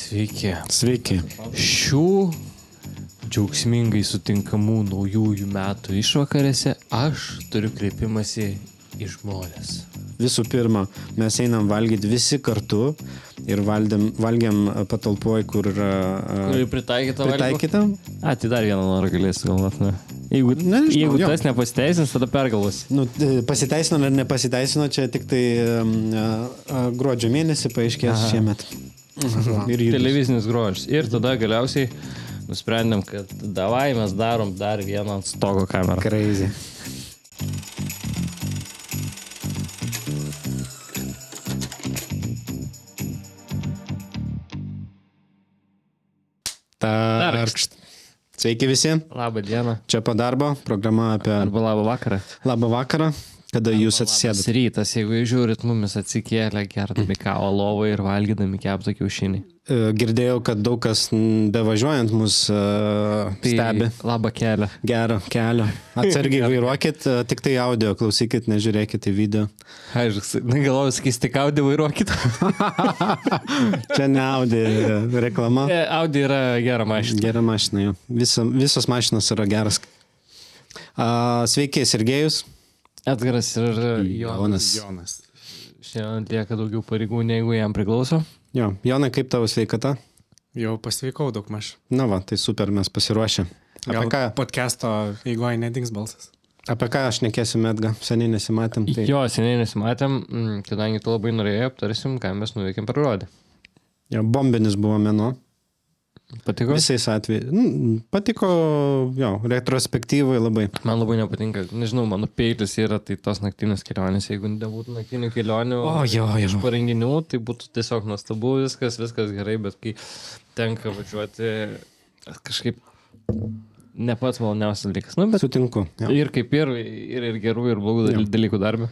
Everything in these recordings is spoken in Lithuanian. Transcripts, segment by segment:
Sveiki. Sveiki. Šių džiaugsmingai sutinkamų naujųjų metų išvakarėse aš turiu kreipimąsi į žmonės. Visų pirma, mes einam valgyti visi kartu ir valgiam patalpoj, kur Kuri pritaikyta valgymo? pritaikyta. Tai dar vieną norą galėsiu galvoti. Ne? Jeigu jo. tas nepasiteisins, tada pergalvos. Pasiteisino ar nepasiteisino, čia tik tai gruodžio mėnesį paaiškės šiemet. Ir judus. Televizinis grožis. Ir tada galiausiai nusprendėm, kad davai mes darom dar vieną ant stogo kamerą. Crazy. Tarkšt. Sveiki visi. Labą dieną. Čia po darbo, programa apie Arba labą vakarą. labą vakarą, kada jūs atsisėdat. Labas rytas, jeigu žiūrit, mumis atsikėlę, gerdami kavą lovą ir valgydami keptą kiaušinį. Girdėjau, kad daug kas bevažiuojant mus stebi. Labą kelią. Gero kelio. Atsargiai vairuokit, tik tai audio, klausykit, nežiūrėkit į video. Aš galvoju, sakys, tik Audi vairuokit. Čia ne audio reklama. Audi yra gera mašina. Gera mašina, jau. Visos mašinos yra geras. Sveiki, Sergejus. Edgaras ir Jonas. Šiandien lieka daugiau pareigų, negu jam priklauso. Jo, Jonai, kaip tavo sveikata? Jau pasveikau daug maž. Na va, tai super, mes pasiruošę. Apie ką, Podcast'o eigoje nedings balsas. apie ką aš nekėsim, Edga? Seniai nesimatėm. Tai... Jo, seniai nesimatėm, kadangi tu labai norėjai, aptarsim, ką mes nuveikėm per gruodį. Jo, bombinis buvo mėnuo. Patiko? Visais atvejais. Patiko, jo, retrospektyvai labai. Man labai nepatinka, nežinau, mano peilis yra tai tos naktinės kelionės, jeigu nebūtų naktinių kelionių iš parenginių, tai būtų tiesiog nuostabu, viskas gerai, bet kai tenka važiuoti kažkaip ne pats maloniausias dalykas. Nu, bet Sutinku. Jo. ir kaip ir gerų, ir blogų dalykų darbe.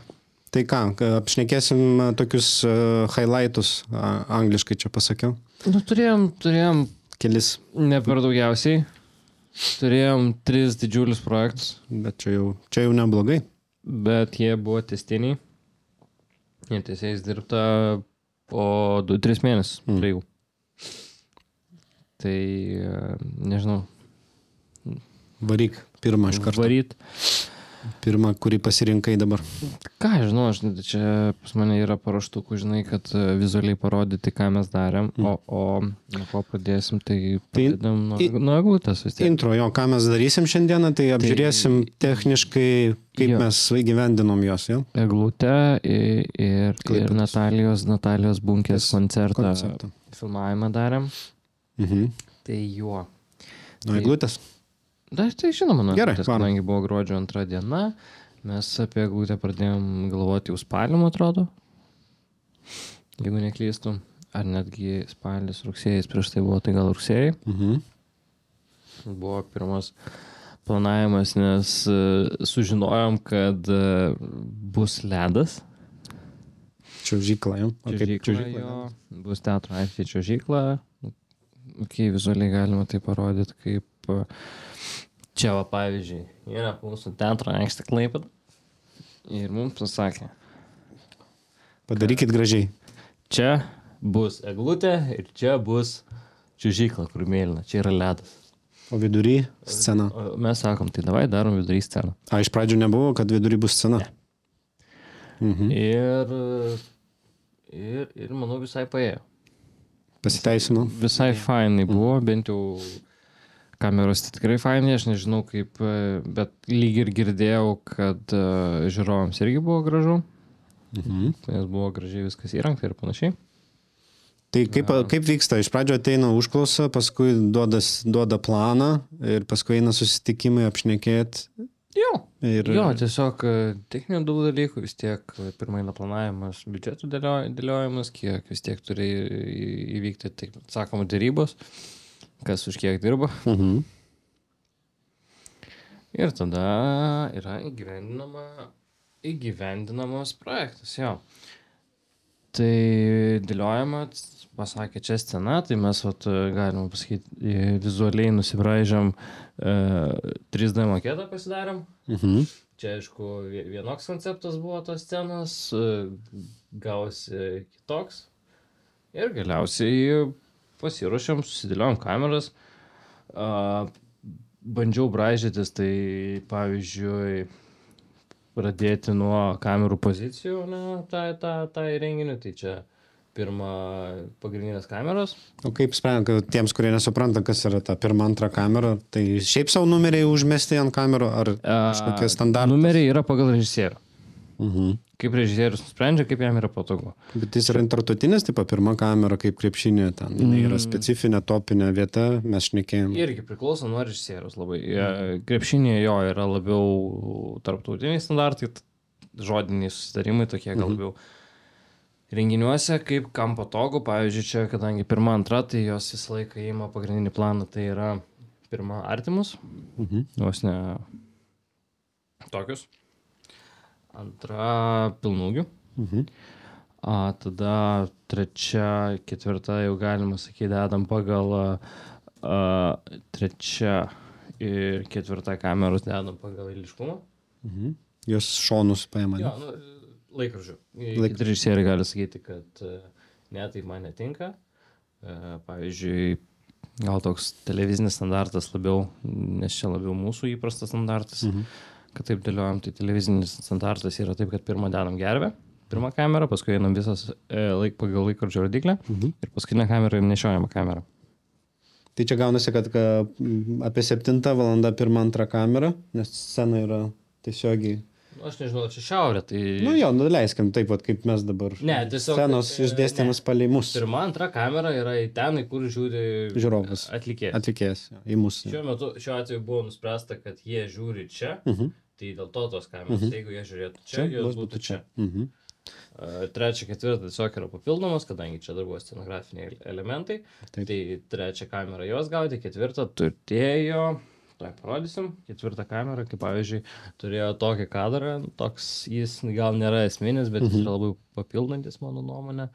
Tai ką, apšnekėsim tokius highlightus, angliškai čia pasakiau. Nu, turėjom Kelis, ne per daugiausiai. Turėjom 3 didžiulius projektus. bet čia jau neblogai. Bet jie buvo testiniai. Jie tiesiais dirbta po 2-3 mėnesius. Prie jų. Tai, nežinau. Varyk, pirmą iš karto. Varyt. Pirmą, kurį pasirinkai dabar. Ką, žinau, čia pas mane yra paruoštukų, žinai, kad vizualiai parodyti, ką mes darėm. O nuo ko pradėsim, tai pradėdam nuo eglutės vis tiek. Intro, jo, ką mes darysim šiandieną, tai apžiūrėsim techniškai, kaip mes įgyvendinom jos, jo? Eglutę ir Natalijos Bunkės koncertą. Filmavimą darėm. Tai juo. Nuo eglutės? Tai žinoma, Gerai, kadangi buvo gruodžio 2 diena, mes apie eglutę pradėjom galvoti jau spalį, atrodo, jeigu neklystu, ar netgi spalis, rugsėjais, prieš tai buvo, tai gal rugsėjai. Buvo pirmas planavimas, nes sužinojom, kad bus ledas. Čiuožykla, jo? Čiuožykla, jo. Bus teatro aikštė čiuožykla. Vizualiai galima tai parodyti, kaip čia va, pavyzdžiui, yra mūsų teatro aikštė Klaipėda ir mums pasakė, Padarykit gražiai. čia bus eglutė ir čia bus čiuožykla, kur mėlyna, čia yra ledas. O vidury scena. O mes sakom, tai davai darom vidury sceną. Iš pradžių nebuvo, kad vidury bus scena. Ir manau visai paėjo. Pasiteisino. Visai fainai buvo, bent jau kameros tikrai fainai, aš nežinau kaip, bet lyg ir girdėjau, kad žiūrovams irgi buvo gražu, nes buvo gražiai viskas įrengta ir panašiai. Tai kaip vyksta? Iš pradžio ateina užklausa, paskui duoda planą ir paskui eina susitikimai apšnekėti. Jo, tiesiog techninių daug dalykų, vis tiek pirmai planavimas, biudžetų dėliojimas, kiek vis tiek turi įvykti, taip sakoma, dėrybos, kas už kiek dirba. Ir tada yra įgyvendinamas projektas, jo. Tai dėliojama, pasakė, čia scena, tai mes, galima pasakyti, vizualiai nusibraižėm 3D maketą pasidarėm. Čia, aišku, vienoks konceptas buvo tos scenos, gausi kitoks. Ir galiausiai pasiruošėm, susidėliojom kameras, bandžiau braižytis, tai pavyzdžiui, pradėti nuo kamerų pozicijų, ne, tą įrenginį, tai čia pirma pagrindinės kameros. O kaip sprendžiant, kad tiems, kurie nesupranta, kas yra ta pirma, antra kamera, tai šiaip savo numeriai užmesti ant kamerų, ar kažkokie standartai? Numeriai yra pagal režisierių. Kaip režisierius nusprendžia, kaip jam yra patogu. Bet jis yra tarptautinis, taip pirma kamera, kaip krepšinė, ten yra specifinė topinė vieta, mes šnekėjom. Irgi priklauso nuo režisierius labai. Krepšinėje jo yra labiau tarptautiniai standartai, žodiniai susitarimai tokie gal labiau. Renginiuose, kaip kam patogu, pavyzdžiui, čia, kadangi pirma, antra, tai jos visą laiką įima pagrindinį planą, tai yra pirma artimus, vos ne tokius, antra pilnūgių, tada trečia, ketvirta jau galima sakyti, dedam pagal trečia ir ketvirta kameros dedam pagal eiliškumą. Jos šonus paima. Jo, laikrodžių. Kiti režisieriai gali sakyti, kad ne, tai man netinka. Pavyzdžiui, gal toks televizinis standartas labiau, nes čia labiau mūsų įprastas standartas, kad taip dėliojam, tai televizinis standartas yra taip, kad pirmą dedam gervę, pirmą kamerą, paskui einam visas pagal laikrodžio rodiklę ir paskutinę kamerą ir nešiojama kamera. Tai čia gaunasi, kad apie 7 valandą pirmą, antrą kamerą, nes scena yra tiesiogiai. Aš nežinau, čia šiaurė, tai... Leiskim taip, kaip mes dabar. Ne, tiesiog... Scenos išdėstymas palei mus. Pirma, antra kamera yra į ten, į kur žiūri... Žiūrovas. Atlikėjas. Į mus. Šiuo atveju buvo nuspręsta, kad jie žiūri čia, tai dėl to tos kameros, jeigu jie žiūrėtų čia, jos būtų čia. Trečia, ketvirta tiesiog yra papildomas, kadangi čia dar buvo scenografiniai elementai, tai trečia kamera jos gauti, ketvirta turėjo... Tai parodysim. Ketvirtą kamerą, kaip pavyzdžiui, turėjo tokį kadrą, toks jis gal nėra esminis, bet jis yra labai papildantis, mano nuomonė,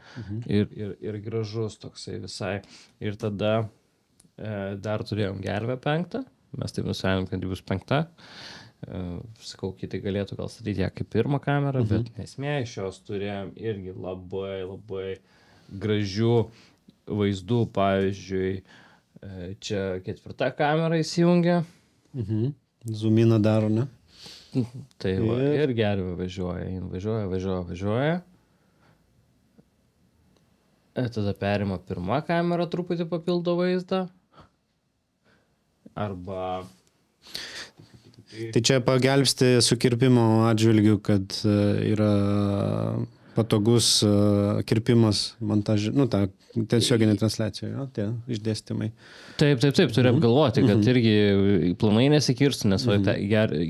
ir gražus toksai visai. Ir tada dar turėjom gervę 5, mes taip nusprendėm, kad bus 5. Sakau, kiti galėtų gal statyti ją kaip pirmą kamerą, bet nesmė, iš jos turėjom irgi labai, labai gražių vaizdų, pavyzdžiui, čia ketvirta kamera įsijungia. Zoomina daro, ne? Tai va, ir gervė važiuoja. Tada perima pirma kamera, truputį papildo vaizdą. Arba... Tai čia pagelbsti sukirpimo atžvilgiu, kad yra patogus kirpimas montažė, ta tiesioginė transliacija, tie išdėstymai. Taip, turi apgalvoti, kad irgi planai nesikirstų, nes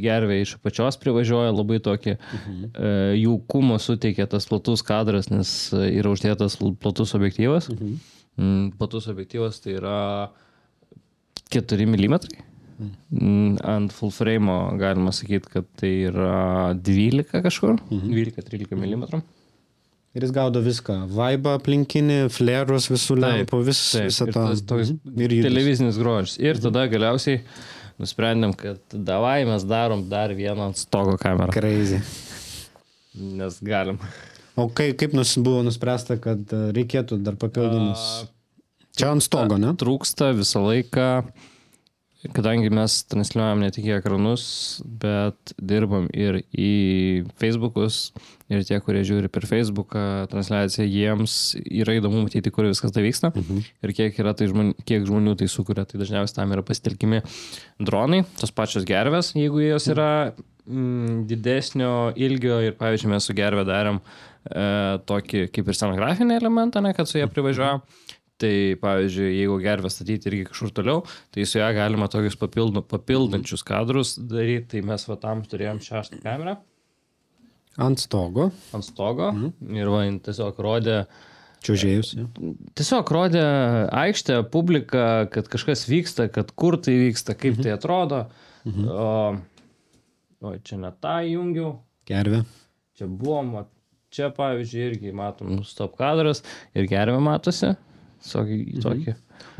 gervė iš apačios privažiuoja, labai tokį jaukumą suteikia tas platus kadras, nes yra uždėtas platus objektyvas. Platus objektyvas tai yra 4 mm. Ant full frame galima sakyti, kad tai yra 12 kažkur, 12-13 mm. Ir jis gaudo viską. Vaibą aplinkinį, flerus, visų lempų, visą tą. Televizinis grožis. Ir tada galiausiai nusprendėm, kad davai mes darom dar vieną ant stogo kamerą. Crazy. Nes galim. O kaip buvo nuspręsta, kad reikėtų dar papildomus? Čia ant stogo, ne? Trūksta visą laiką, kadangi mes transliuojam ne tik į ekranus, bet dirbam ir į Facebookus, ir tie, kurie žiūri per Facebooką transliaciją, jiems yra įdomu matyti, kur viskas tai vyksta ir kiek žmonių tai sukuria. Tai dažniausiai tam yra pasitelkimi dronai, tos pačios gervės, jeigu jos yra didesnio ilgio ir, pavyzdžiui, mes su gervė darėm tokį kaip ir scenografinį elementą, ne, kad su ją privažiuojam. Tai, pavyzdžiui, jeigu gervę statyti irgi kažkur toliau, tai su ją galima tokius papildančius kadrus daryti. Tai mes tam turėjom 6 kamerą. Ant stogo. Ir tiesiog rodė... Čiuožėjus. Tiesiog rodė aikštę, publiką, kad kažkas vyksta, kad kur tai vyksta, kaip tai atrodo. O čia ne tą įjungiau. Gervė. Čia buvom, čia, pavyzdžiui, irgi matom stop kadras ir gervė matosi. Tokį.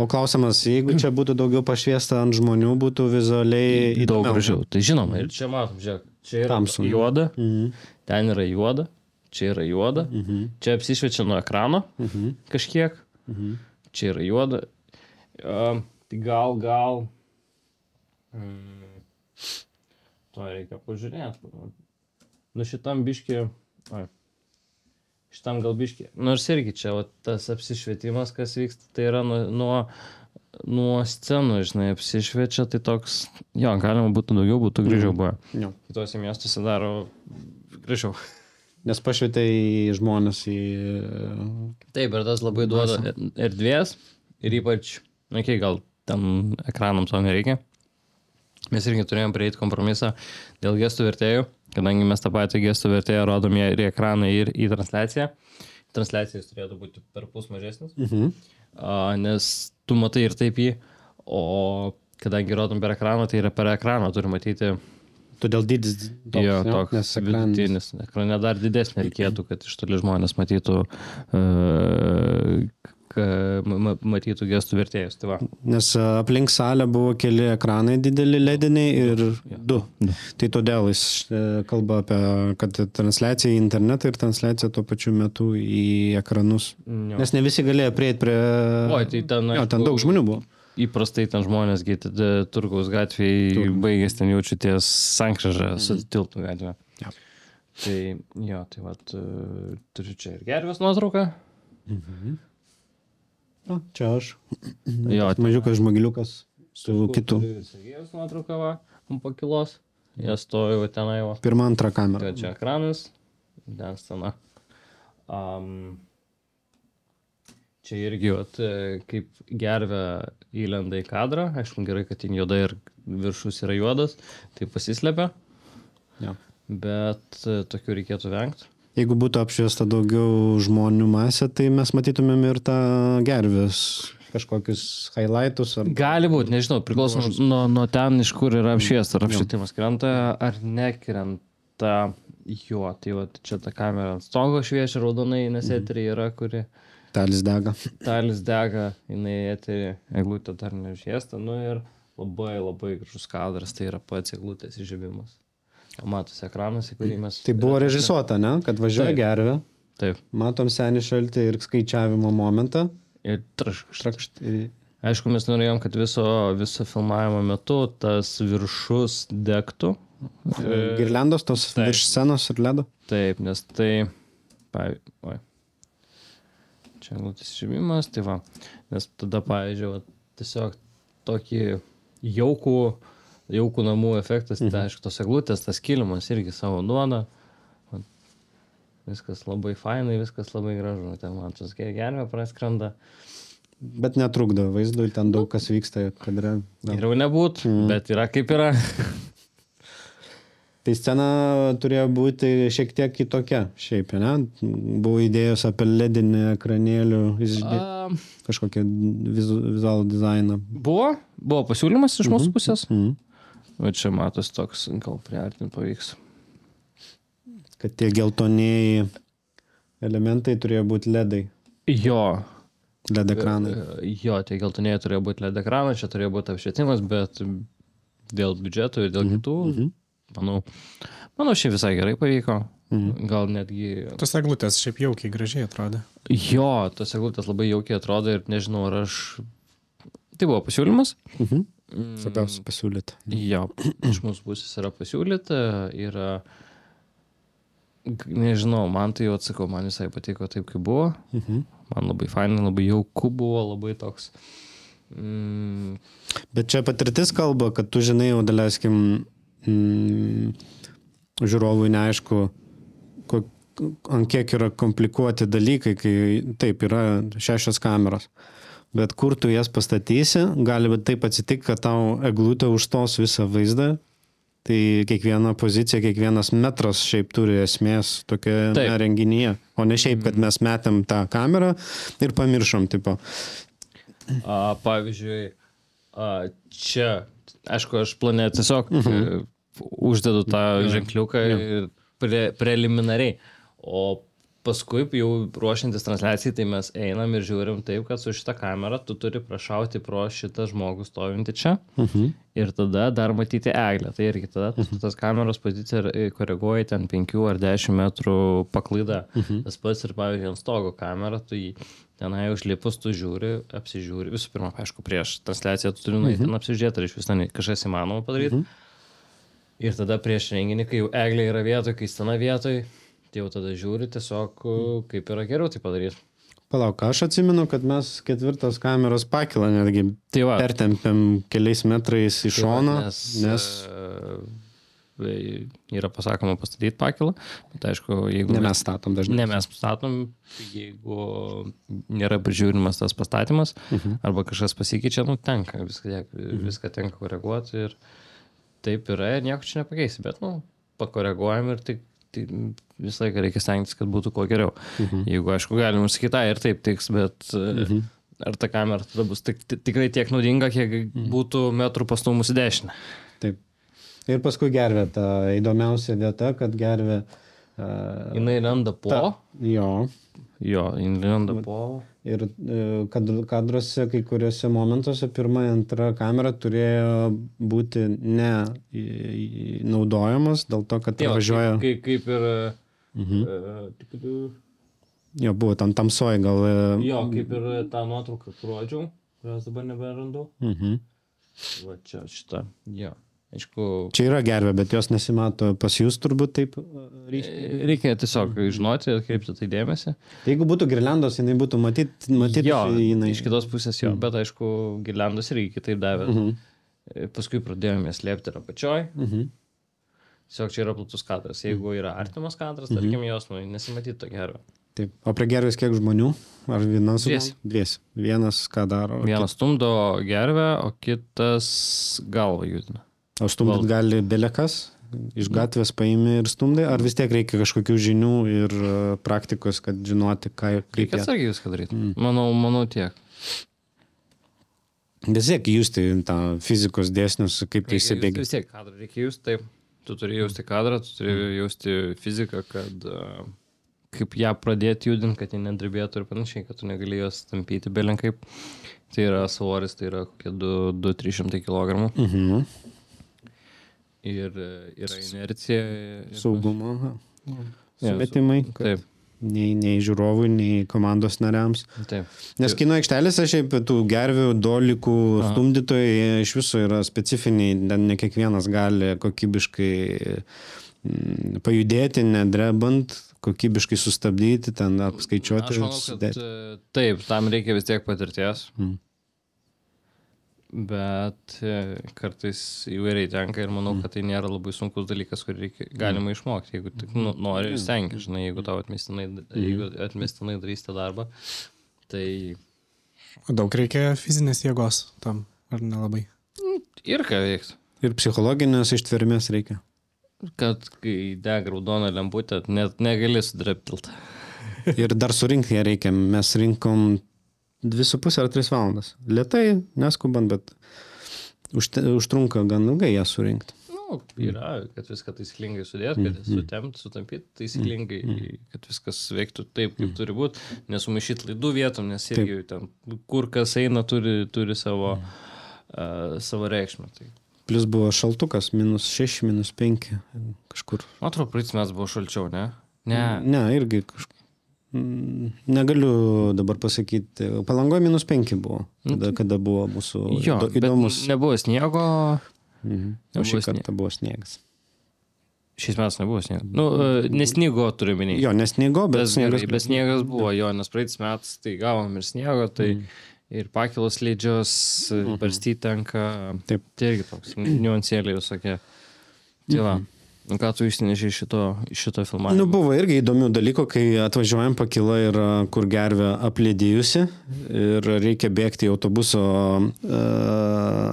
O klausimas, jeigu čia būtų daugiau pašviesta ant žmonių, būtų vizualiai įdomiau. Daug gražiau. Tai žinoma, ir čia matom, žiūrėk, čia yra juoda, ten yra juoda, čia yra juoda, čia apsišviečia nuo ekrano kažkiek. čia yra juoda. Tai gal. To reikia pažiūrėti. Nu šitam biškį. Šitam gal biškį. Nors irgi čia tas apsišvietimas, kas vyksta, tai yra nuo scenų, žinai, apsišviečia, tai toks, jo, galima būtų daugiau, būtų gražiau buvę. Kitose miestuose daro gražiau. Nes pašvietė į žmonės į... Taip, ir tas labai duoda erdvės ir ypač, gal ten ekranams to nereikia. Mes irgi turėjom prieiti kompromisą dėl gestų vertėjų, kadangi mes tą patį gestų vertėją rodom ir į ekraną, ir į transliaciją. Transliacijas turėtų būti perpus mažesnis, nes tu matai ir taip jį, o kadangi rodom per ekraną, tai yra per ekraną, turi matyti... Todėl dydis toks, jo, toks vidutinis. Ekrane dar didesnė reikėtų, kad iš toli žmonės matytų gestų vertėjus. Tai va. Nes aplink salę buvo keli ekranai dideli lediniai ir du. Tai todėl jis kalba apie, kad transliacija į internetą ir transliacija tuo pačiu metu į ekranus. Nes ne visi galėjo prieiti prie... Tai ten, ten daug žmonių buvo. Įprastai ten žmonės Turgaus gatvėje baigės ten jaučiu ties sankryžą su Tiltų gatvė. Tai jo, tai vat, turiu čia ir gervės nuotrauką. Čia aš. Mažiukas žmogiliukas su kitu. Sergejus nuotrauką va, pakilos. Jie stojo tenai va. Pirma, antra kamera. Čia ekranas, ten scena. Čia irgi, kaip gervė įlenda į kadrą, aišku, gerai, kad ten juoda ir viršus yra juodas, tai pasislepia, bet tokių reikėtų vengti. Jeigu būtų apšviesta daugiau žmonių masė, tai mes matytumėm ir tą gervės kažkokius highlightus. Gali būti, nežinau, priklausom nuo ten, iš kur yra apšviesta, ar apšvietimas krenta, ar nekrenta. Jo, tai va, čia ta kamera ant stogo šviečia raudonai, nes eteriai yra, kuri... Talis dega, jinai eterį, eglutė dar nežviesta, ir labai gražus kadras, tai yra pats eglutės įžiebimas. Matosi ekranas, į kurį mes... Tai buvo režisuota, ne? Kad važiuoja gervė. Taip. Matom senį šaltį ir skaičiavimo momentą. Ir trakšt. Aišku, mes norėjom, kad viso filmavimo metu tas viršus degtų. Girliandos tos virš scenos ir ledo. Taip, nes tai... Čia eglutės įžiebimas, tai va. Nes tada, pavyzdžiui, tiesiog tokį jaukų namų efektas, tai aišku, tos eglutės, tas kilimas irgi savo duoda. Viskas labai fainai, viskas labai gražu. Ten man tos gervė praskrenda. Bet netrukdo vaizdui, ten daug kas vyksta kadre. Geriau nebūt, bet yra kaip yra. Tai scena turėjo būti šiek tiek kitokia šiaip, ne? Buvo idėjos apie ledinį ekranėlių, kažkokią vizualų dizainą. Buvo pasiūlymas iš mūsų pusės. O čia matos toks, gal priartinti pavyks. Kad tie geltonėjai elementai turėjo būti ledai. Jo. LED ekranai. Jo, tie geltonėjai turėjo būti LED ekranai, čia turėjo būti apšvietimas, bet dėl biudžeto ir dėl kitų... Manau, šiaip visai gerai pavyko. Gal netgi... Tos eglutės šiaip jaukiai gražiai atrodė. Jo, tos eglutės labai jaukiai atrodo ir nežinau, ar aš... Tai buvo pasiūlymas. Svarbiausia pasiūlyti. Jo, iš mūsų pusės yra pasiūlyta. Yra... Nežinau, man tai jau atsakau, man visai patiko taip, kaip buvo. Man labai fainai, labai jauku buvo, labai toks... Bet čia patirtis kalba, kad tu žinai, jau daleiskim... žiūrovui neaišku, ant kiek yra komplikuoti dalykai, kai taip yra 6 kameros. Bet kur tu jas pastatysi, gali taip atsitikti, kad tau eglutė užstos visą vaizdą. Tai kiekviena pozicija, kiekvienas metras šiaip turi esmės tokia renginyje. O ne šiaip, kad mes metėm tą kamerą ir pamiršom, tipo. Pavyzdžiui, čia, aišku, aš plane tiesiog uždedu tą ženkliuką preliminariai. O paskui jau ruošiantis transliacijai, tai mes einam ir žiūrim taip, kad su šitą kamerą tu turi prašauti pro šitą žmogų stovintį čia ir tada dar matyti eglę. Tai irgi tada tas kameros poziciją koreguoji ten 5 ar 10 metrų paklaida. Tas pats ir, pavyzdžiui, ant stogo kamerą, tu tenai užlipus tu žiūri, apsižiūri, visų pirma, aišku, prieš transliaciją tu turi nueiti ten apsižiūrėti, ar iš vis ten kažkas įmanoma padaryti. Ir tada prieš renginį, kai jau eglė yra vietoj, kai scena vietoj, tai jau tada žiūri tiesiog, kaip yra geriau tai padaryti. Palauk, aš atsimenu, kad mes 4 kameros pakilą netgi pertempėm keliais metrais į šoną, nes yra pasakoma pastatyti pakilą, bet aišku, jeigu ne mes statom dažnai. Ne mes statom, jeigu nėra prižiūrimas tas pastatymas, arba kažkas pasikeičia, tenka, viską tenka koreguoti ir taip yra ir nieko čia nepakeisi, bet, pakoreguojam ir tik visą laiką reikia stengtis, kad būtų kuo geriau. Jeigu, aišku, galim užsakytą ir taip tiks, bet ar ta kamera tada bus tikrai tiek naudinga, kiek būtų metrų pastumus į dešinę. Taip. Ir paskui gervė, ta įdomiausia vieta, kad gervė... Jinai randa po. Jo, jinai randa po. Ir kadruose, kai kuriuose momentuose, pirma, antra kamera turėjo būti ne naudojamos, dėl to, kad pravažiuoja... Kaip ir... Jo, buvo tam tamsoj gal... Jo, kaip ir tą nuotrauką rodžiau, kurios dabar neberandu. Va čia šitą, jo. Aišku, čia yra gervė, bet jos nesimato pas jūs turbūt taip ryškiai. Reikia tiesiog žinoti, atkreipti tai dėmesį. Jeigu būtų girliandos, jinai būtų matyti jo, jinai... iš kitos pusės jo, bet aišku, girliandos irgi kitaip davė. Paskui pradėjome slėpti ir apačioj. Tiesiog čia yra platus kadras. Jeigu yra artimas kadras, tarkim jos, nesimatytų to gervę. Taip. O prie gervės kiek žmonių? Ar vienas? Dviesi. Vienas ką daro? Vienas stumdo gervę, o kitas galvą judina. O stumdyt gali belekas, iš gatvės paimi ir stumdai, ar vis tiek reikia kažkokių žinių ir praktikos, kad žinoti, kaip... Reikia atsargiai viską daryti. Manau tiek. Vis tiek justi tą fizikos dėsnius, kaip tai įsibėgia. Vis tiek kadrą reikia justi, taip. Tu turi jausti kadrą, tu turi jausti fiziką, kad kaip ją pradėti judinti, kad jie nedribėtų ir panašiai, kad tu negali jos tampyti belenkaip. Tai yra svoris, tai yra kokie 200-300 kg. Ir yra inercija. Saugumo. Sumetimai. Taip. Nei žiūrovui, nei komandos nariams. Taip. Nes kino aikštelėse šiaip tų gervių, dolikų, stumdytojai iš viso yra specifiniai, ne kiekvienas gali kokybiškai pajudėti, nedrebant, kokybiškai sustabdyti, ten apskaičiuoti. Aš manau, kad taip, tam reikia vis tiek patirties. Bet kartais įvairiai tenka ir manau, kad tai nėra labai sunkus dalykas, kurį galima išmokti, jeigu tik nori ir stengi, žinai, jeigu tau atmestinai darys tą darbą, tai... Daug reikia fizinės jėgos tam, ar nelabai? Ir ką veikti. Ir psichologinės ištvermės reikia. Kad kai dega raudona lemputė, net negali sudraptilti. Ir dar surinkti ją reikia. Mes rinkom 2,5 ar 3 valandas. Lėtai, neskubant, bet užtrunka gan ilgai ją surinkti. Yra, kad viską taisyklingai sudėti, kad sutampyti taisyklingai, kad viskas veiktų taip, kaip turi būti, nesumaišyti laidų vietom, nes irgi ten, kur kas eina, turi savo reikšmę. Tai. Plus buvo šaltukas, -6, -5 kažkur. Atrodo, praeitis metais buvo šalčiau, ne? Ne, irgi kažkur. Negaliu dabar pasakyti. Palangoje -5 buvo, kada buvo mūsų įdomus. Nebuvo sniego. O šį kartą buvo sniegas. Šiais metais nebuvo sniego. Nesniego turiu minėti. Jo, nesniego, bet sniegas buvo, jo, nes praeitis metais tai gavom ir sniego, tai ir pakilos leidžios, barstyti tenka. Taip. Tai irgi toks niuansėliai visokie. Tai va. Ką tu išsinešiai šito filmavimo? Buvo irgi įdomių dalykų, kai atvažiuojam pakila ir kur gervė aplėdėjusi ir reikia bėgti į autobuso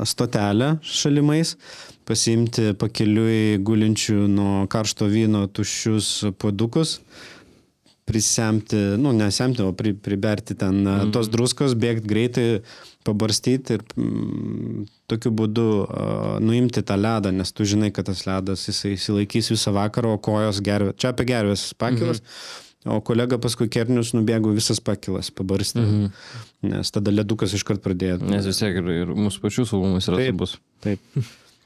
stotelę šalimais, pasiimti pakeliui gulinčių nuo karšto vyno tuščius puodukus, prisemti, nesemti, o priberti ten tos druskos, bėgti greitai, pabarstyti ir tokiu būdu nuimti tą ledą, nes tu žinai, kad tas ledas jisai įsilaikys visą vakarą, o kojos gervė. Čia apie gervės pakilas, o kolega paskui kernius nubėgo visas pakilas pabarstė, nes tada ledukas iškart pradėjo. Nes vis tiek ir mūsų pačių saugumas yra svarbus. Taip.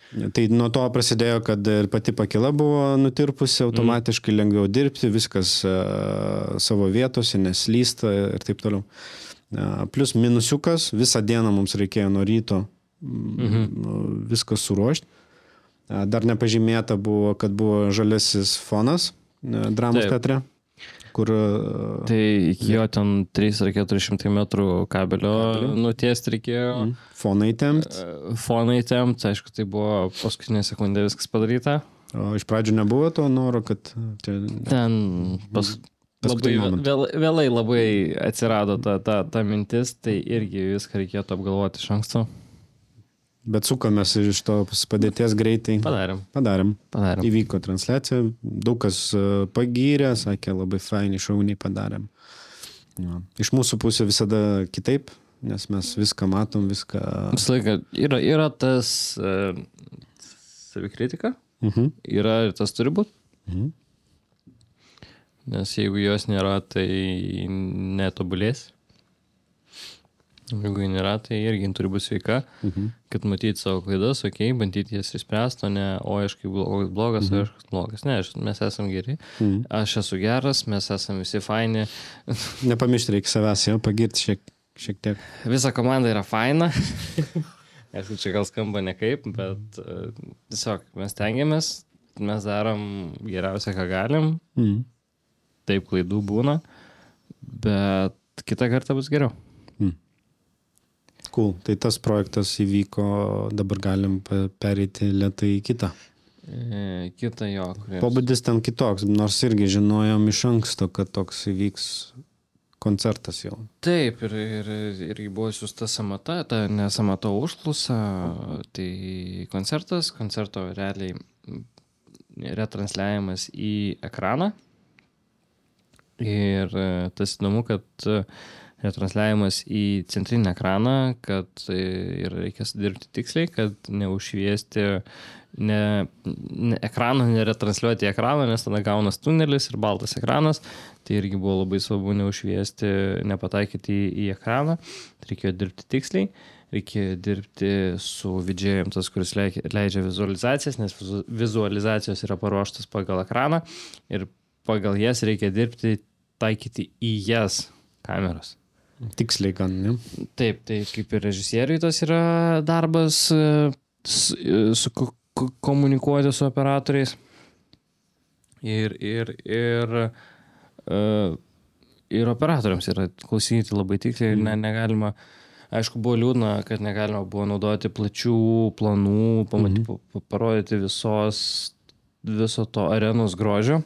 Tai nuo to prasidėjo, kad ir pati pakila buvo nutirpusi, automatiškai lengviau dirbti, viskas savo vietose, neslysta ir taip toliau. Plus minusiukas, visą dieną mums reikėjo nuo ryto viskas suruošti. Dar nepažymėta buvo, kad buvo žalesis fonas dramos teatre, kur... Tai iki jo ten 300 ar 400 metrų kabelio nutiesti reikėjo. Fonai tempt. Fonai tempt, aišku, tai buvo paskutinė sekundė viskas padaryta. O iš pradžių nebuvo to noro, kad... Ten vėlai labai atsirado ta mintis, tai irgi viską reikėtų apgalvoti iš anksto. Bet sukomės iš to padėties greitai. Padarėm. Įvyko transliacija, daug kas pagyrė, sakė, labai fainiai, šauniai padarėm. Ja. Iš mūsų pusė visada kitaip, nes mes viską matom, viską... Visą laiką yra tas savikritika, yra ir tas turi būti. Nes jeigu jos nėra, tai netobulės. Jeigu nėra, tai irgi turi būti sveika, kad matyti savo klaidas, bandyti jas išspręsti, o ne, aš kaip blogas, o aš kaip blogas. Ne, mes esam geri, aš esu geras, mes esam visi faini. Nepamiršti reikia savęs, pagirti šiek tiek. Visa komanda yra faina. Aišku, čia gal skamba nekaip, bet tiesiog mes tengiamės, mes darom geriausia, ką galim. Taip, klaidų būna, bet kitą kartą bus geriau. Cool. Tai tas projektas įvyko, dabar galim pereiti lėtai į kitą. Kitą jo. Pobūdis ten kitoks, nors irgi žinojom iš anksto, kad toks įvyks koncertas jau. Taip, ir buvo siūsta samata, ne samata užklausa, tai koncerto realiai retransliavimas į ekraną. Ir tas įdomu, kad retransliavimas į centrinį ekraną, kad ir reikės dirbti tiksliai, kad neužšviesti ekraną, neretransliuoti į ekraną, nes tada gaunas tunelis ir baltas ekranas. Tai irgi buvo labai svarbu neužšviesti, nepataikyti į ekraną. Reikėjo dirbti tiksliai, reikėjo dirbti su vidžėjom, tas, kuris leidžia vizualizacijas, nes vizualizacijos yra paruoštas pagal ekraną ir pagal jas reikia dirbti, taikyti į jas kameras. Tiksliai gan, ne? Taip, tai kaip ir režisieriui tas yra darbas komunikuoti su operatoriais. Ir operatoriams yra klausyti labai tiksliai ir negalima, aišku, buvo liūdna, kad negalima buvo naudoti plačių planų, parodyti viso to arenos grožio.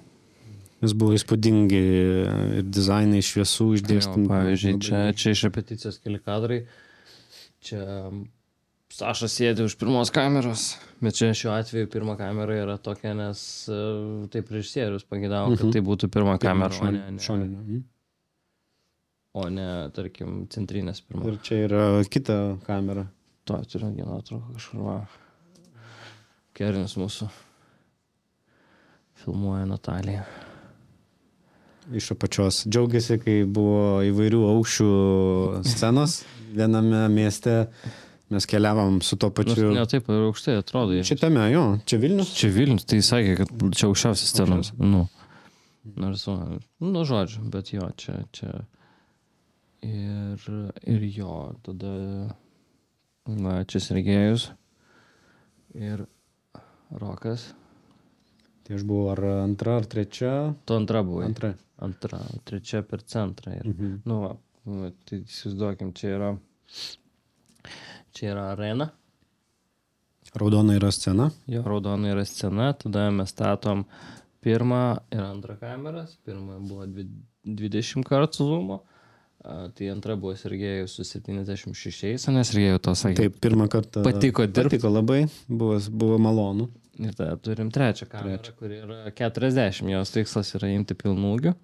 Jis buvo įspūdingi ir dizainai šviesų išdėstinti. Pavyzdžiui, čia iš repeticijos keli kadrai. Čia Saša sėdi už pirmos kameros, bet čia šiuo atveju pirma kamera yra tokia, nes taip režisierius pagėdavo, kad tai būtų pirma kamera, o ne, tarkim, centrinės pirma. Ir čia yra kita kamera. To turiu vieną nuotrauką kažkur, va. Kerinis mūsų filmuoja Natalija. Iš apačios. Džiaugiasi, kai buvo įvairių aukščių scenos viename mieste. Mes keliavom su to pačiu... Ne, taip, aukštai atrodo. Šitame, jo. Čia Vilnius? Čia Vilnius, tai sakė, kad čia aukščiausias scenos. Žodžiu, bet jo, čia. Ir jo, tada... čia Sergejus. Ir Rokas. Tai aš buvau ar antra, ar trečia? Tu antra buvai. Antra, trečia per centrą. Ir, tai įsivaizduokim, čia yra arena. Raudona yra scena. Jo, raudona yra scena, tada mes statom pirmą ir antrą kameras. Pirmą buvo 20 kartų zoomo, tai antra buvo Sergejus su 76, nes Sergejus to sakė. Taip, pirmą kartą patiko dirbti. Patiko labai, buvo malonu. Ir tada turim trečią kamerą, kuri yra 40. Jos tikslas yra imti pilnūgių.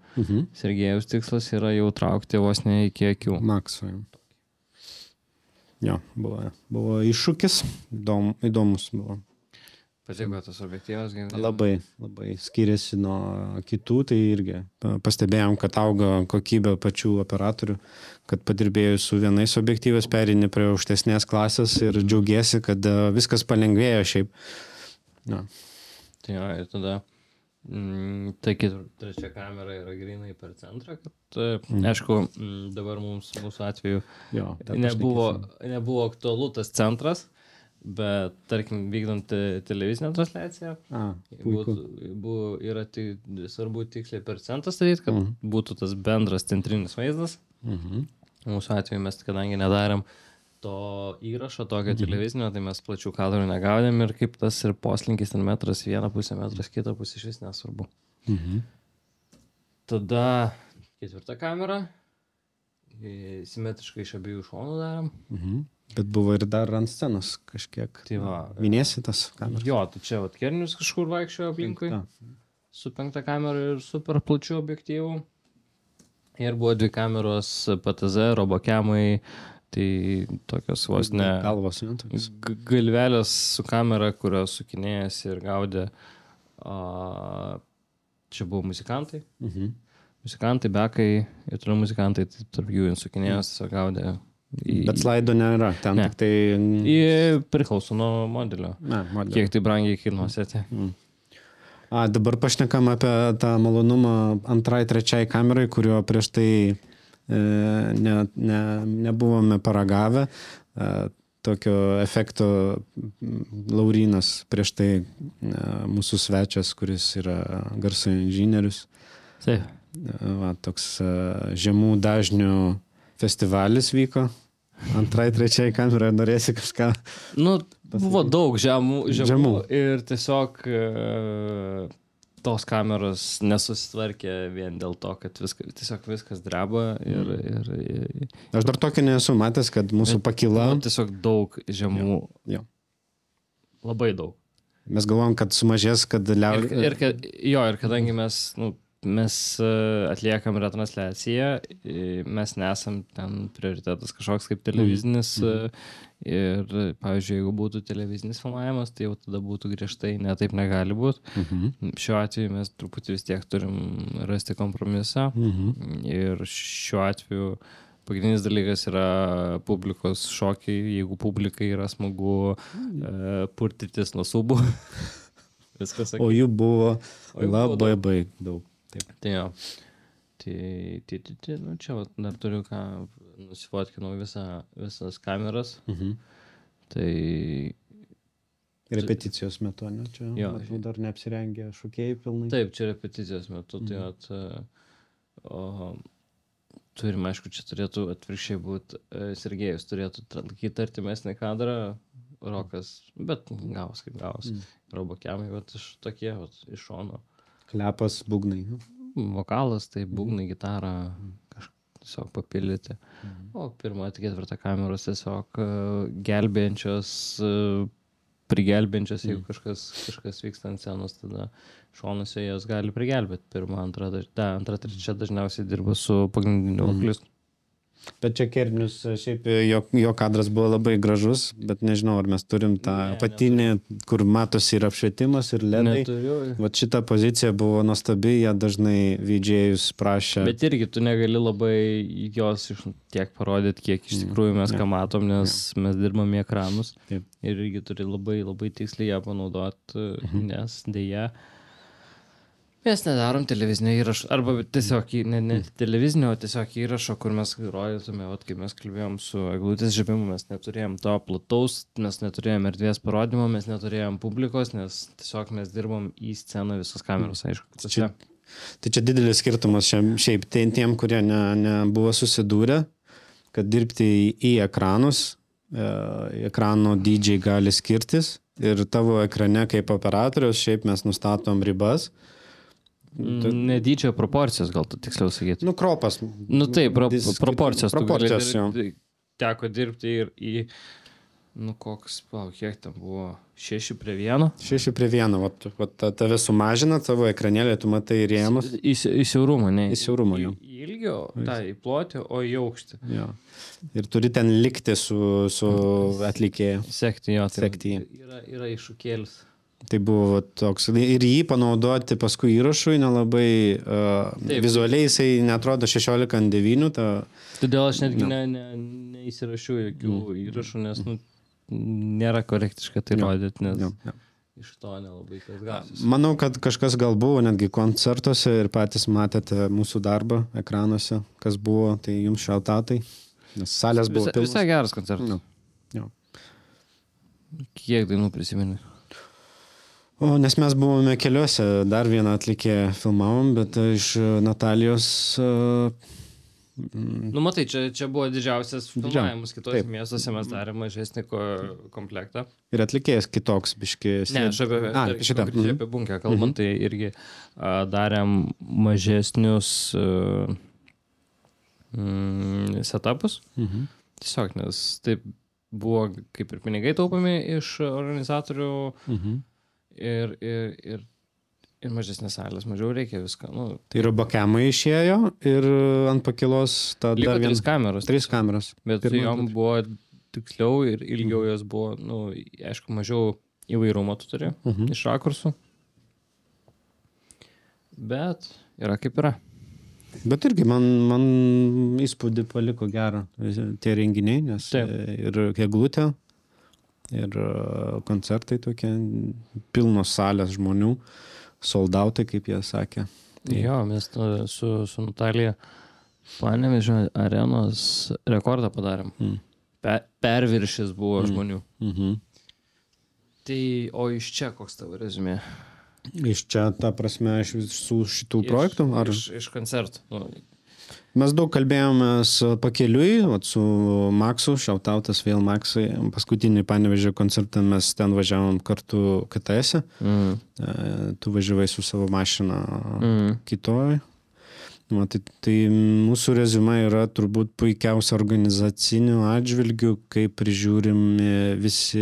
Sergejaus tikslas yra jau traukti vos ne iki akių. Makso. Jo, buvo iššūkis. Įdomus buvo. Patiko tas objektyvas? Labai skiriasi nuo kitų. Tai irgi pastebėjom, kad auga kokybė pačių operatorių, kad padirbėjus su vienais objektyvais perini prie aukštesnės klasės ir džiaugiesi, kad viskas palengvėjo šiaip. Tai jo, ir tada Tai trečia kamera yra grinai per centrą, kad, aišku, dabar mūsų atveju nebuvo aktualu tas centras, bet, tarkim, vykdant televizinę transliaciją, yra svarbu tiksliai per centrą statyti, kad būtų tas bendras centrinis vaizdas. Mūsų atveju mes, kadangi nedarėm to įrašo, tokio televizinio, tai mes plačių kadrų negaudėm ir kaip tas ir poslinkis ten metras, vieną pusę metras, kitą pusę iš vis nesvarbu. Tada ketvirta kamera, simetriškai iš abiejų šonų darėm. Bet buvo ir dar ant scenos kažkiek. Tai va, minėsi tas kameras? Jo, tai čia Kernius kažkur vaikščiojo aplinkui, su 5 kamera ir super plačiu objektyvu. Ir buvo 2 kameros PTZ, robokemai, tai tokios vos ne galvelės su kamera, kurios sukinėjasi ir gaudė. Čia buvo muzikantai. Muzikantai, bekai ir toliau muzikantai, tai tarp jų sukinėjasi ir gaudė. Bet slaido nėra, ten tik tai... Priklauso nuo modelio. Kiek tai brangiai kainuosi. Dabar pašnekam apie tą malonumą antrai, trečiai kamerai, kurio prieš tai nebuvome paragavę. Tokio efekto Laurynas prieš tai mūsų svečias, kuris yra garso inžinierius. Taip. Toks žemų dažnių festivalis vyko. Antrai, trečiai kamerai norėsi kažką. Buvo daug žemų ir tiesiog tos kameros nesusitvarkė vien dėl to, kad viskas dreba ir... Aš dar tokį nesu matęs, kad mūsų pakila. Tiesiog daug žemų. Labai daug. Mes galvojam, kad sumažės, kad ir kadangi mes atliekam retransliaciją, mes nesam ten prioritetas kažkoks kaip televizinis ir, pavyzdžiui, jeigu būtų televizinis filmavimas, tai jau tada būtų griežtai, taip negali būti. Šiuo atveju mes truputį vis tiek turim rasti kompromisą ir šiuo atveju pagrindinis dalykas yra publikos šokiai, jeigu publikai yra smagu purtytis nuo subų. O jų buvo labai daug. Tai jo. Čia dar turiu ką, nusifotkinau visas kameras. Tai... Repeticijos metu, ne? Čia dar neapsirengė šokėjai pilnai. Taip, čia repeticijos metu. Turim, aišku, čia turėtų atvirkščiai būti, Sergejus turėtų laikyti artimesnį kadrą, Rokas, bet gavos kaip gavos. Robokemai, tokie, iš šono. Klepas, būgnai. Vokalas, tai būgnai, gitarą, tiesiog papildyti. O pirma, ketvirta kameros tiesiog gelbėjančios, prigelbėjančios, jeigu kažkas vyksta ant scenos, tada šonuose jos gali prigelbėti. Pirma, antra, trečia dažniausiai dirba su pagrindiniu vokalistu. Bet čia Kernius, šiaip jo kadras buvo labai gražus, bet nežinau, ar mes turim tą apatinį, kur matosi ir apšvietimas, ir ledai. Neturiu. Vat šita pozicija buvo nuostabi, ją dažnai VJ-us prašė. Bet irgi tu negali labai jos tiek parodyti, kiek iš tikrųjų mes ką matom, nes mes dirbam į ekranus. Ir irgi turi labai, labai tiksliai ją panaudoti, nes dėja mes nedarom televizinio įrašo, arba tiesiog ne televizinio, o tiesiog įrašo, kur mes rodytume, kai mes kalbėjom su eglutės žiebimu, mes neturėjom to plataus, mes neturėjom erdvės parodymo, mes neturėjom publikos, nes tiesiog mes dirbom į sceną visos kameros, aišku. Tai čia didelis skirtumas šiaip tiem, kurie nebuvo susidūrę, kad dirbti į ekranus, ekrano dydžiai gali skirtis ir tavo ekrane kaip operatorius šiaip mes nustatom ribas. Nedydžio proporcijos, gal tu tiksliau sakyti. Kropas. Taip, proporcijos. Proporcijos, jo. Teko dirbti ir į, koks, kiek ten buvo, 6:1. 6:1, tave sumažina, tavo ekranėlė, tu matai rėmus. Į siaurumą, ne? Į siaurumą, jo. Į ilgio, į plotį, o į aukštį. Jo. Ir turi ten likti su atlikėju. Sekti jo. Sekti jį. Yra iššūkėlis. Tai buvo toks. Ir jį panaudoti paskui įrašui nelabai vizualiai jisai netrodo 16:9. Todėl aš netgi neįsirašiau jokių įrašų, nes nėra korektiška tai rodyti, nes iš to nelabai kas gausis. Manau, kad kažkas gal buvo netgi koncertuose ir patys matėte mūsų darbą ekranuose, kas buvo, tai jums šautatai, nes salės buvo pilnos. Visai geras koncertas. Jo. Kiek dainų prisimeni? O, nes mes buvome keliuose, dar vieną atlikėją filmavom, bet iš Natalijos... Nu, matai, čia buvo didžiausias filmavimas, kitose miestuose mes darėme mažesnį komplektą. Ir atlikėjas kitoks, biški... Ne, aš apie bunkę kalbant, tai irgi darėm mažesnius setupus. Tiesiog, nes taip buvo kaip ir pinigai taupami iš organizatorių ir mažesnės salės, mažiau reikia viską. Nu, tai ir bakemai išėjo ir ant pakilos liko 3 kameros. 3 kameros. Bet su jom buvo tiksliau ir ilgiau jos buvo, nu, aišku, mažiau įvairumo tu turi iš rakursų. Bet yra kaip yra. Bet irgi man įspūdį paliko gerą tie renginiai, nes ir eglutė, ir koncertai tokie, pilnos salės žmonių, soldautai, kaip jie sakė. Jo, mes su Natalija Panevėžio arenos rekordą padarėm. Perviršis buvo žmonių. Tai, o iš čia koks tavo rezumė? Iš čia, ta prasme, iš visų šitų projektų? Ar... Iš koncertų. Nu. Mes daug kalbėjome pakeliui, su Maksu, šiautautas vėl Maksai. Paskutinį Panevėžio koncertą mes ten važiavom kartu KTS. Tu važiavai su savo mašina kitoj. Tai mūsų rezumė yra turbūt puikiausia organizacinių atžvilgių, kaip prižiūrimi visi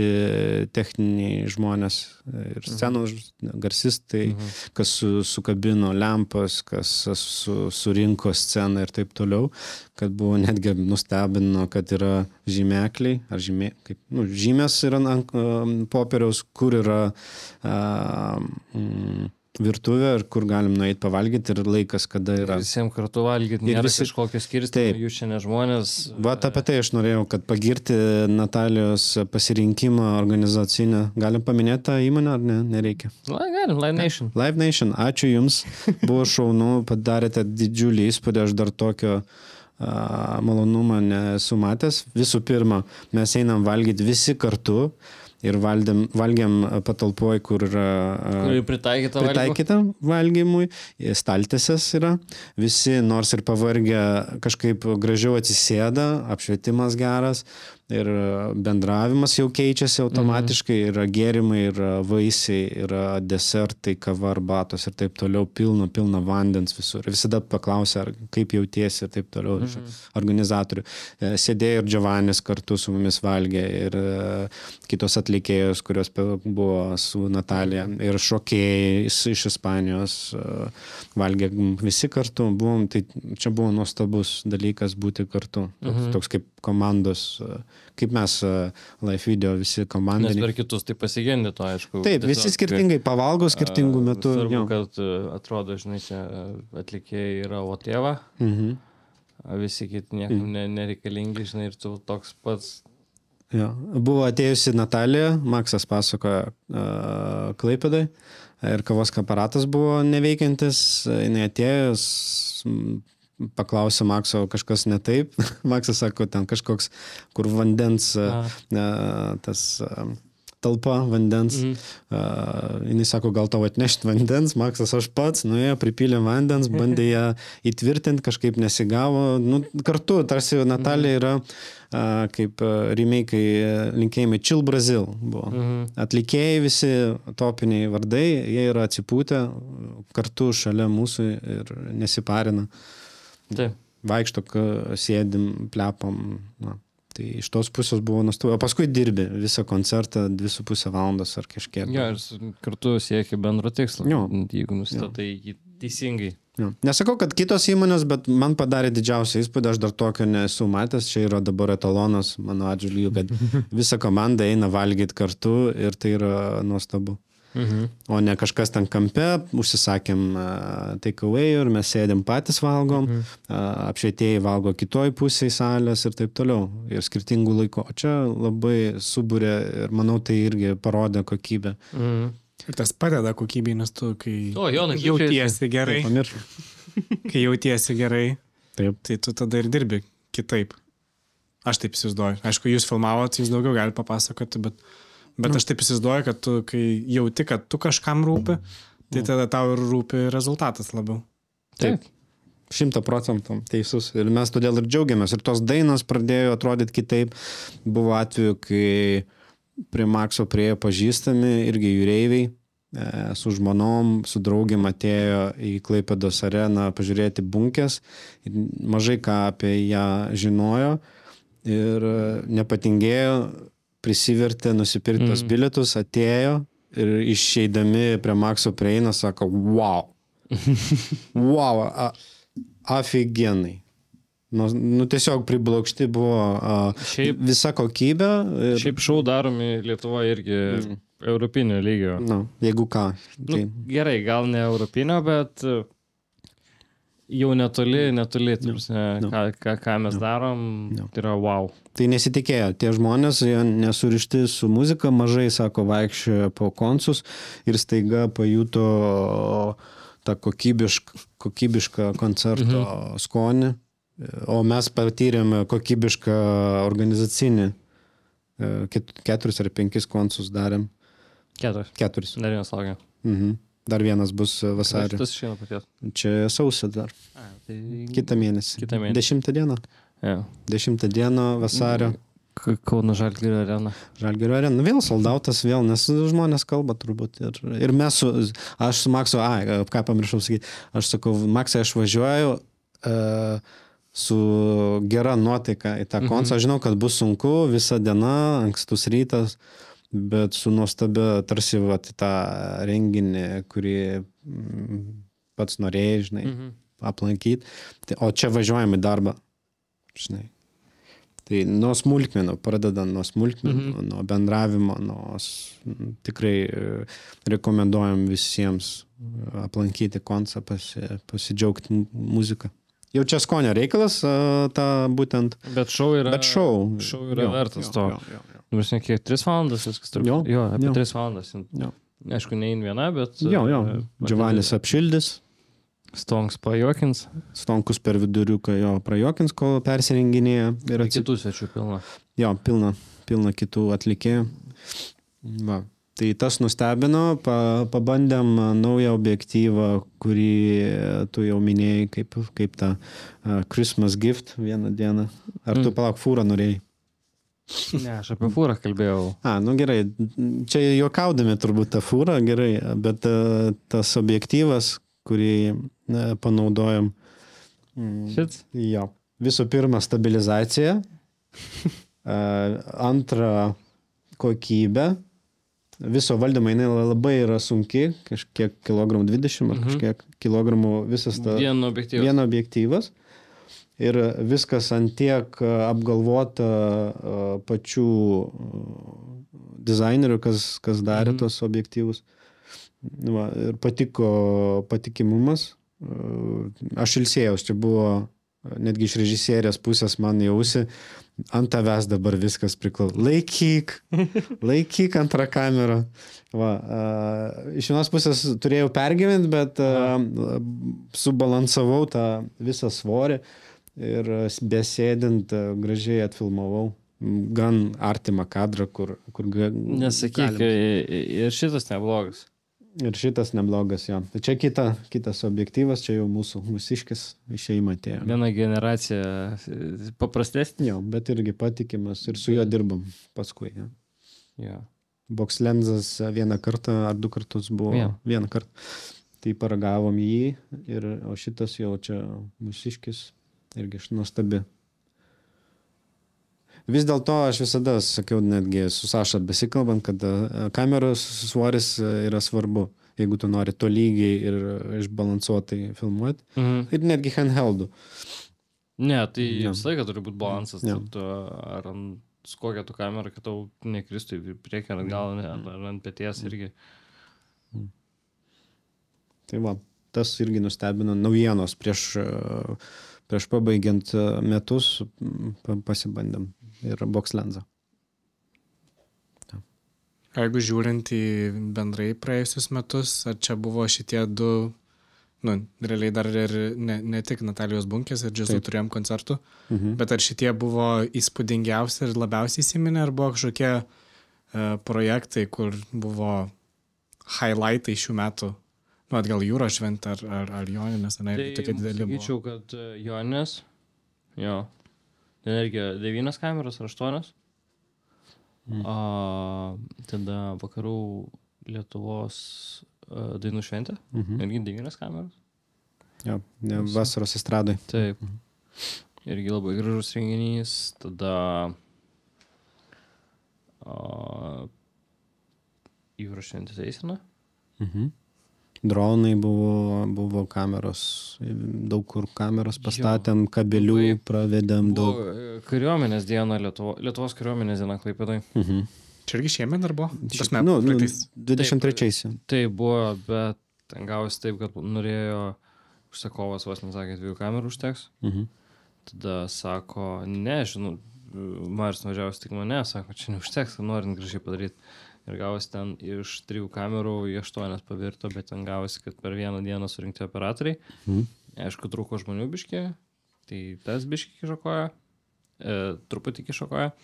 techniniai žmonės ir scenos garsistai, kas sukabino lempas, kas surinko sceną ir taip toliau, kad buvo netgi nustebino, kad yra žymekliai, ar žymės yra ant popieriaus, kur yra virtuvė ir kur galim nueiti pavalgyti ir laikas, kada yra. Visiems kartu valgyti, nėra kažkokio skirstymo, jūs šiandien žmonės. Vat apie tai aš norėjau, kad pagirti Natalijos pasirinkimą organizacinę. Galim paminėti tą įmonę ar ne? Nereikia? Galim, Live Nation. Live Nation, ačiū Jums. Buvo šaunu, padarėte didžiulį įspūdį, aš dar tokio malonumą nesu matęs. Visų pirma, mes einam valgyti visi kartu. Ir valgėm patalpoj, kur yra pritaikyta valgymui, staltiesės yra. Visi, nors ir pavargę, kažkaip gražiau atsisėda, apšvietimas geras ir bendravimas jau keičiasi automatiškai, yra gėrimai, yra vaisiai, yra desertai, kava, arbatos ir taip toliau, pilna vandens visur. Visada paklausia, kaip jautiesi ir taip toliau iš organizatorių. Sėdėjo ir Giovannis kartu su mumis valgė ir kitos atlikėjos, kurios buvo su Natalija ir šokėjai iš Ispanijos valgė visi kartu. Tai čia buvo nuostabus dalykas būti kartu. Toks kaip komandos, kaip mes live video visi komandiniai. Nes per kitus tai pasigendi to, aišku. Taip, visi skirtingai pavalgo skirtingų metų. Svarbu, kad atrodo, žinai, čia atlikėjai yra o tėva, visi kiti niekam nereikalingi, žinai, ir tu toks pats. Jo. Buvo atėjusi Natalija, Maksas pasakojo Klaipėdai ir kavos aparatas buvo neveikiantis, jinai atėjus, paklausė Makso, kažkas ne taip. Maksas sako, ten kažkoks, kur vandens, tas talpa vandens. Jinai sako, gal tau atnešti vandens. Maksas, aš pats, nuėjo, pripylė vandens, bandė ją įtvirtinti, kažkaip nesigavo. Kartu, tarsi Natalija yra kaip remake linkėjimai Chill Brazil buvo. Atlikėjai visi topiniai vardai, jie yra atsipūtę kartu šalia mūsų ir nesiparina. Taip. Vaikšto, sėdim, plepam. Tai iš tos pusės buvo nuostabu. O paskui dirbi visą koncertą 2,5 valandos ar kažkiek. Jo, ir kartu sieki bendro tikslo, jeigu nustatai teisingai. Jo. Nesakau, kad kitos įmonės, bet man padarė didžiausią įspūdį, aš dar tokio nesu matęs. Čia yra dabar etalonas mano atžvilgiu, kad visa komanda eina valgyti kartu ir tai yra nuostabu. O ne kažkas ten kampe, užsisakėm take away ir mes sėdėm patys valgom, apšvietėjai valgo kitoj pusėj salės ir taip toliau. Ir skirtingų laikų. O čia labai subūrė ir manau tai irgi parodė kokybę. Ir tas padeda kokybei, nes tu, kai Jonas, jautiesi gerai, Pamiršau. kai jautiesi gerai, Taip. tai tu tada ir dirbi kitaip. Aš taip įsivaizduoju. Aišku, jūs filmavot, jūs daugiau gali papasakoti, bet aš taip įsivaizduoju, kad tu, kai jauti, kad tu kažkam rūpi, tai tada tau ir rūpi rezultatas labiau. Taip. 100% teisus. Ir mes todėl ir džiaugiamės. Ir tos dainos pradėjo atrodyti kitaip. Buvo atveju, kai prie Makso priejo pažįstami irgi jūreiviai. Su žmonom, su draugiam atėjo į Klaipėdos areną pažiūrėti Bunkės. Mažai ką apie ją žinojo. Ir nepatingėjo, prisivertė, nusipirkti tos bilietus, atėjo ir išeidami prie Makso prieina, sako, wow. Wow, aфиgenai. Nu, tiesiog priblokšti buvo visa kokybė. Šiaip šou daromi Lietuvoje irgi europinio lygio. Jeigu ką. Tai... Gerai, gal ne europinio, bet jau netoli, ką mes darom, tai yra wow. Tai nesitikėjo. Tie žmonės, jie nesurišti su muzika, mažai, sako, vaikščiojo po koncus ir staiga pajuto tą kokybišką koncerto skonį, o mes patyrėme kokybišką organizacinį. 4 ar 5 koncus darėm. 4. Dar vienas laukia. Dar vienas bus vasarį. Tas išeina paties. Čia sausio dar. Tai... Kitą mėnesį. 10 dieną. 10 dieną vasario. Kauno Žalgirio arena. Žalgirio arena. Vėl soldautas, vėl, nes žmonės kalba turbūt. Ir mes aš su Maksu, ką pamiršau sakyti, aš sakau, Maksai, aš važiuoju su gera nuotaika į tą koncą. Aš žinau, kad bus sunku, visa diena, ankstus rytas, bet su nuostabia tarsi vat, tą renginį, kurį pats norėjai, žinai, aplankyti. O čia važiuojam į darbą, žinai. Tai nuo smulkmenų, pradedant nuo smulkmenų, nuo bendravimo, tikrai rekomenduojam visiems aplankyti koncą, pasidžiaugti muziką. Jau čia skonio reikalas, ta būtent... Bet šou yra, šou yra vertas to. Nors ne kiek 3 valandas viskas turbūt. Jo, apie 3 valandas. Aišku, ne in viena, bet... Džiovanis apšildys. Stonks pajuokins. Stonkus per viduriuką jo prajuokins, kol persirenginėja. Ir kitų svečių pilna. Jo, pilna kitų atlikėjų. Va. Tai tas nustebino, pabandėm naują objektyvą, kurį tu jau minėjai, kaip tą Christmas gift vieną dieną. Ar tu palauk fūrą norėjai? Ne, aš apie fūrą kalbėjau. Gerai. Čia juokaudami turbūt tą fūrą, gerai, bet tas objektyvas, kurį panaudojom. Šit? Jo. Visų pirma, stabilizacija. Antra, kokybė. Viso valdymo jinai labai yra sunki, kažkiek kilogramų 20 ar kažkiek kilogramų visas ta... Vieno objektyvas. Ir viskas antiek apgalvota pačių dizainerių, kas darė tos objektyvus. Va, ir patiko patikimumas. Aš ilsėjaus, čia buvo netgi iš režisierės pusės man jausi, ant tavęs dabar viskas priklauso. Laikyk antrą kamerą. Va, iš vienos pusės turėjau pergyventi, bet subalansavau tą visą svorį ir besėdint gražiai atfilmavau. Gan artimą kadrą, kur nesakyk, ir šitas neblogas. Ir šitas neblogas, jo. Tai čia kitas objektyvas, čia jau mūsiškis išėjimą atėjo. Viena generacija paprastesnė. Jo, bet irgi patikimas ir su juo dirbam paskui. Ja. Ja. Box lensas vieną kartą ar 2 kartus buvo. Vieną kartą. Tai paragavom jį, o šitas jau čia mūsiškis irgi nuostabi. Vis dėlto aš visada sakiau, netgi su Saša besikalbant, kad kameros svoris yra svarbu, jeigu tu nori tolygiai ir išbalansuotai filmuoti. Ir netgi handheldų. Ne, tai visą laiką turi būti balansas. Ar ant kokią tu kamerą, kad tau nekristų į priekį ar gal, ar ant peties irgi. Tai va, tas irgi nustebino naujienos prieš pabaigiant metus pasibandėm ir box lensą. Jeigu žiūrint į bendrai praėjusius metus, ar čia buvo šitie du, realiai dar ir ne tik Natalijos Bunkės ir Džiazu turėjom koncertų, bet ar šitie buvo įspūdingiausi ir labiausiai įsiminę, ar buvo kažkokie projektai, kur buvo highlightai šių metų? Gal Jūros šventė ar Joninės, ar ne, tokia didelė buvo? Sakyčiau, kad Joninės, jo, ten irgi 9 kameros ar 8. Tada vakarų Lietuvos dainų šventė, irgi 9 kameros. Jo, vasaros estradai. Taip, irgi labai gražus renginys. Tada Jūros šventės eisena. Dronai buvo kameros, daug kur kameros pastatėm, kabelių pravedėm daug. Kariuomenės diena, Lietuvos kariuomenės diena Klaipėdoj. Čia irgi šiemet dar buvo? 23. Tai buvo, bet ten gavosi taip, kad norėjo užsakovas vos nesakė 2 kamerų užteks. Tada sako, žinau, Marius nuvažiavęs tik mane, sako, čia neužteks, norint gražiai padaryti. Ir gavosi ten iš 3 kamerų į 8 pavirto, bet ten gavosi, kad per vieną dieną surinkti operatoriai. Aišku, trūko žmonių biškį, tai tas biškį kišakoja, truputį kišakoja,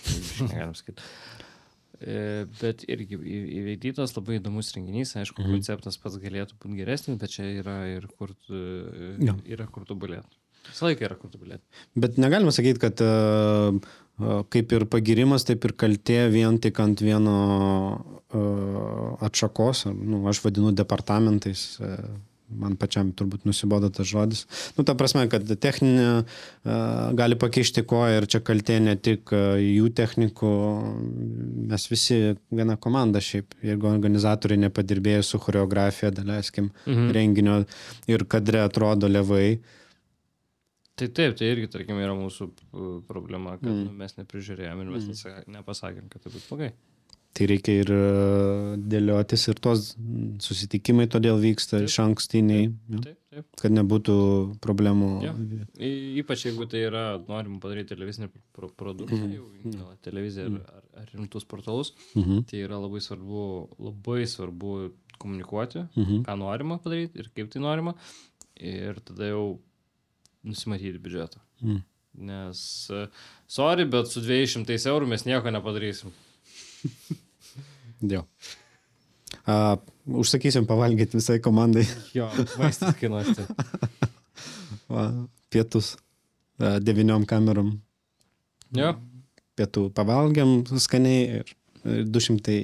biškį negalim sakyti. Bet irgi įveidytas labai įdomus renginys, aišku, konceptas pats galėtų būti geresnis, bet čia yra ir kur tobulėti. Visą laiką yra kur tobulėti. Bet negalima sakyti, kad kaip ir pagirimas, taip ir kaltė vien tik ant vieno atšakos, aš vadinu departamentais, man pačiam turbūt nusibodo tas žodis. Ta prasme, kad techninė gali pakeišti koją ir čia kaltė ne tik jų technikų, mes visi viena komanda šiaip, jeigu organizatoriai nepadirbėjo su choreografija, daleiskim, renginio ir kadre atrodo levai. Tai taip, tai irgi, tarkim, yra mūsų problema, kad mes neprižiūrėjom ir mes nepasakėm, kad tai bus blogai. Tai reikia ir dėliotis ir tos susitikimai todėl vyksta iš ankstiniai, kad nebūtų problemų. Ypač jeigu tai yra, norim padaryti televizinį produktą, televiziją ar rimtus portalus, tai yra labai svarbu komunikuoti, ką norima padaryti ir kaip tai norima. Ir tada jau nusimatyti biudžetą. Nes, sorry, bet su 200 eurų mes nieko nepadarysim. Jo. Užsakysim pavalgyti visai komandai. Jo, maistas kainuosi. Pietus 9 kamerom. Jo. Pietų pavalgiam skaniai ir 200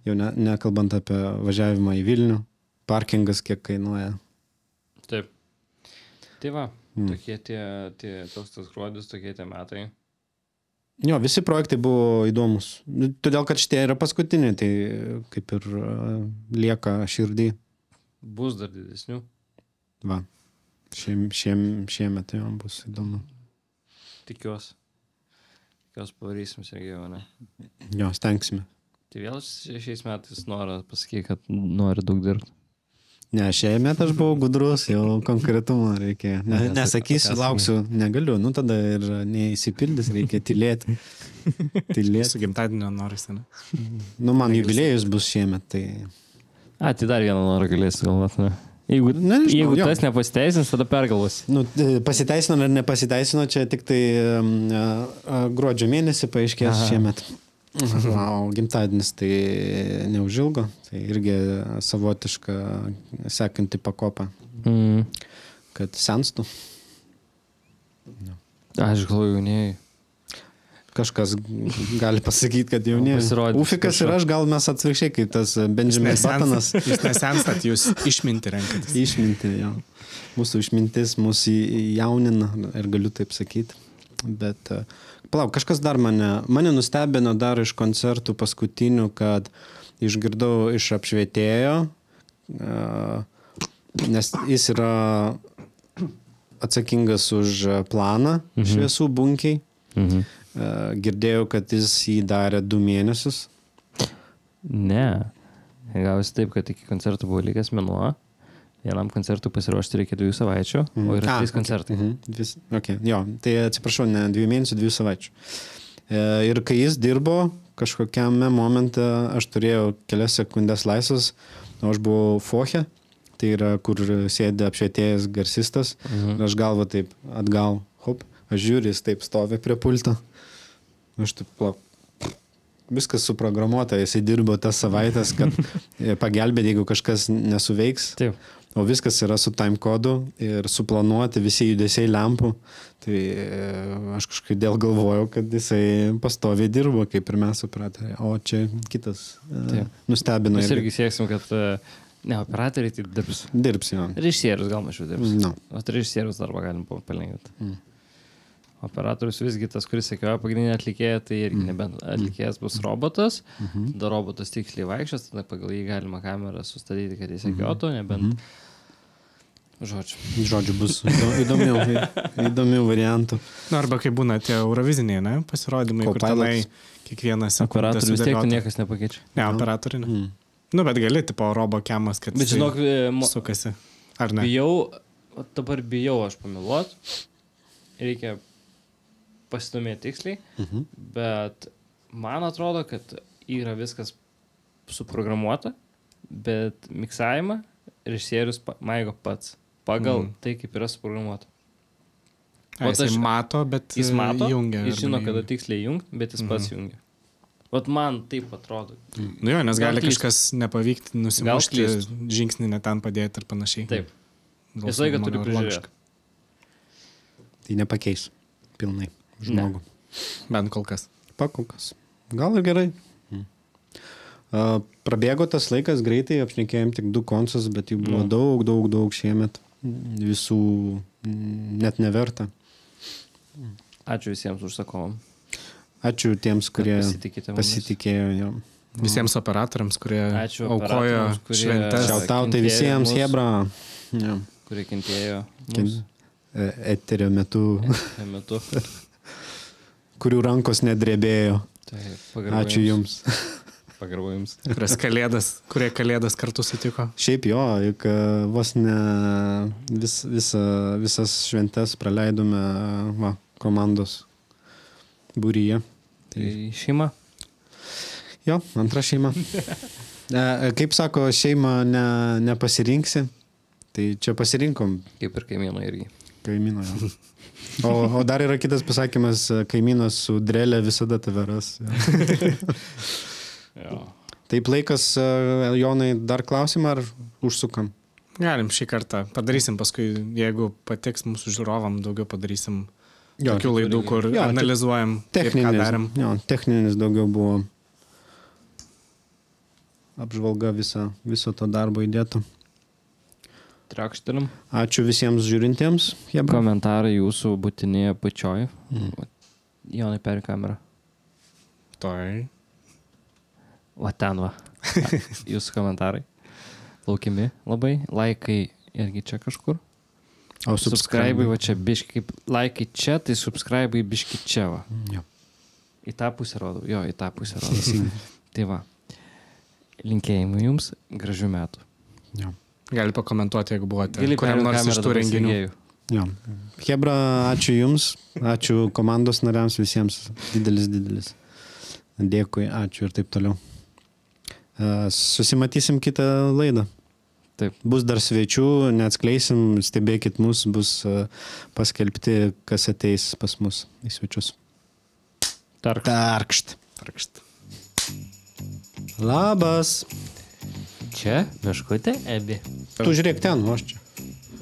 jau nekalbant apie važiavimą į Vilnių. Parkingas kiek kainuoja. Taip. Tai va, tokie tas gruodis, tokie tie metai. Jo, visi projektai buvo įdomus. Todėl, kad šitie yra paskutiniai, tai kaip ir lieka širdį. Bus dar didesnių. Va, šiemet jau bus įdomu. Tikiuosi pavarysim regione. Jo, stengsime. Tai vėl šiais metais noriu pasakyti, kad nori daug dirbti. Ne, šiemet aš buvau gudrus, jau konkretumo reikia. Nesakysiu, lauksiu, negaliu. Tada ir neįsipildys, reikia tylėti. Su gimtadienio norisi, ne? Man jubiliejus bus šiemet, tai... Tai dar vieną norą galėsi galvoti, ne? Jeigu tas nepasiteisins, tada pergalvos. Pasiteisino ar nepasiteisino, čia tik tai gruodžio mėnesį paaiškės šiemet. O gimtadienis tai neužilgo, tai irgi savotiška sekanti pakopa, kad senstų. Aš galvoju, jaunėjai. Kažkas gali pasakyti, kad jaunėjai. Ufikas ir aš, gal mes atvirkščiai, kaip tas Benjaminas Buttonas. Jūs nesenstat, jūs išminti renkatės. Išminti, jo. Mūsų išmintis mūsų jaunina, ir galiu taip sakyti. Bet... Palauk, kažkas dar mane nustebino dar iš koncertų paskutinių, kad išgirdau iš apšvietėjo, nes jis yra atsakingas už planą šviesų bunkiai. Girdėjau, kad jis jį darė 2 mėnesius. Ne, gavosi taip, kad iki koncertų buvo likęs mėnuo. Vienam koncertui pasiruošti reikia 2 savaičių, o yra 3 koncertai. Okay. Jo, tai atsiprašau, ne 2 mėnesių, 2 savaičių. Ir kai jis dirbo, kažkokiame momente aš turėjau kelias sekundės laisvas, o aš buvau foche, tai yra, kur sėdė apšvietėjas garsistas, ir aš galva taip atgal, hop, aš žiūriu, jis taip stovi prie pulto, aš taip viskas suprogramuota, jisai dirbo tas savaitės, kad pagelbėti, jeigu kažkas nesuveiks. Taip. O viskas yra su time kodu ir suplanuoti visi judesiai lempų. Tai aš kažkaip dėl galvojau, kad jisai pastoviai dirbo, kaip ir mes supratė. O čia kitas nustebino. Mes irgi sieksim, kad ne, operatoriai tai dirbs. Dirbs, jo. Režisierius gal mažiau dirbs. No. O režisierius darbą galim palengvinti. Operatorius visgi tas, kuris sekioja pagrindinį atlikėją, tai irgi nebent atlikėjas bus robotas, tada robotas tiksliai vaikščios, tada pagal jį galima kamerą sustatyti, kad jis sekiotų, nebent Žodžiu, bus įdomių variantų. Na, arba kai būna tie euroviziniai, ne, pasirodymai, kur tenai kiekvienas sekundę operatorius vis tiek niekas nepakeičia. Ne, operatoriai ne. Nu, bet gali, tipo, robo kemas, kad bet žinok, sukasi. Ar ne? Dabar bijau aš pameluot. Reikia pasidomėti tiksliai, bet man atrodo, kad yra viskas suprogramuota, bet miksavimą režisierius maigo pats. Pagal tai, kaip yra suprogramuota. Jis mato, bet jis mato, jungia. Jis žino, kada tiksliai jungt, bet jis pats jungia. Vat man taip atrodo. Nu jo, nes gali kažkas nepavykti, nusimušti, žingsnį ne ten padėti ir panašiai. Taip. Jis laiką turi prižiūrėti. Tai nepakeis pilnai žmogų. Bent kol kas. Kol kas. Gal ir gerai. Prabėgo tas laikas greitai, apšnekėjom tik 2 konsus, bet jų buvo daug šiemet. Visų net neverta. Ačiū visiems užsakovom. Ačiū tiems, kurie pasitikėjo jo. Visiems operatoriams, kurie aukojo šventes. Šiautautai visiems, hebra. Ja. Kurie kentėjo eterio metu. Kurių rankos nedrebėjo. Ačiū jums. Pagarbu jums. Kurie kalėdas kartu sutiko. Šiaip jo, juk vos ne visas šventes praleidome komandos būryje. Tai šeima? Jo, antra šeima. Kaip sako, šeimą nepasirinksi, tai čia pasirinkom. Kaip ir kaimyno irgi. Kaimyno, jo. O dar yra kitas pasakymas, kaimynas su drelė visada tave ras. Jo. Taip, laikas, Jonai, dar klausimą ar užsukam? Galim šį kartą. Padarysim paskui, jeigu patiks mūsų žiūrovam, daugiau padarysim tokių laidų, kur analizuojam, kaip ką darėm. Jo, techninis daugiau buvo apžvalga viso to darbo įdėto. Trakštelim. Ačiū visiems žiūrintiems. Komentarai jūsų būtini apačioj. Jonai, peri kamerą. Toj. Va ten va. Jūsų komentarai. Laukiami labai. Laikai irgi čia kažkur. O subscribe va čia biški. Kaip laikai čia, tai subscribe biški čia va. Jo. Į tą pusę rodau. Jo, į tą pusę rodau. Tai va. Linkėjimai jums. Gražių metų. Jo. Gali pakomentuoti, jeigu buvote kuriam nors iš tų renginių. Jo. Hebra, ačiū jums. Ačiū komandos nariams visiems. Didelis. Dėkui, ačiū ir taip toliau. Susimatysim kitą laidą. Taip. Bus dar svečių, neatskleisim, stebėkit mus, bus paskelbti, kas ateis pas mus į svečius. Tarkšt. Labas. Čia, meškutė, Ebi. Tu žiūrėk ten, o aš čia.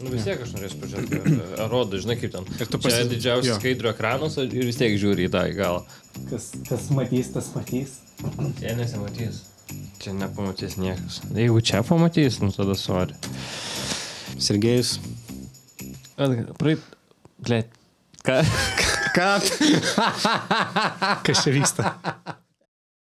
Nu vis tiek aš norėsiu pažiūrėti. Rodo, žinai kaip ten. Čia didžiausias skaidrių ekranas ir vis tiek žiūri į tą į galą. Kas matys, tas matys. Čia nesimatys. Čia nepamatys niekas. Jeigu čia pamatys, nu tada sorry. Sergejus. Blėt. Ką? Kas čia vyksta?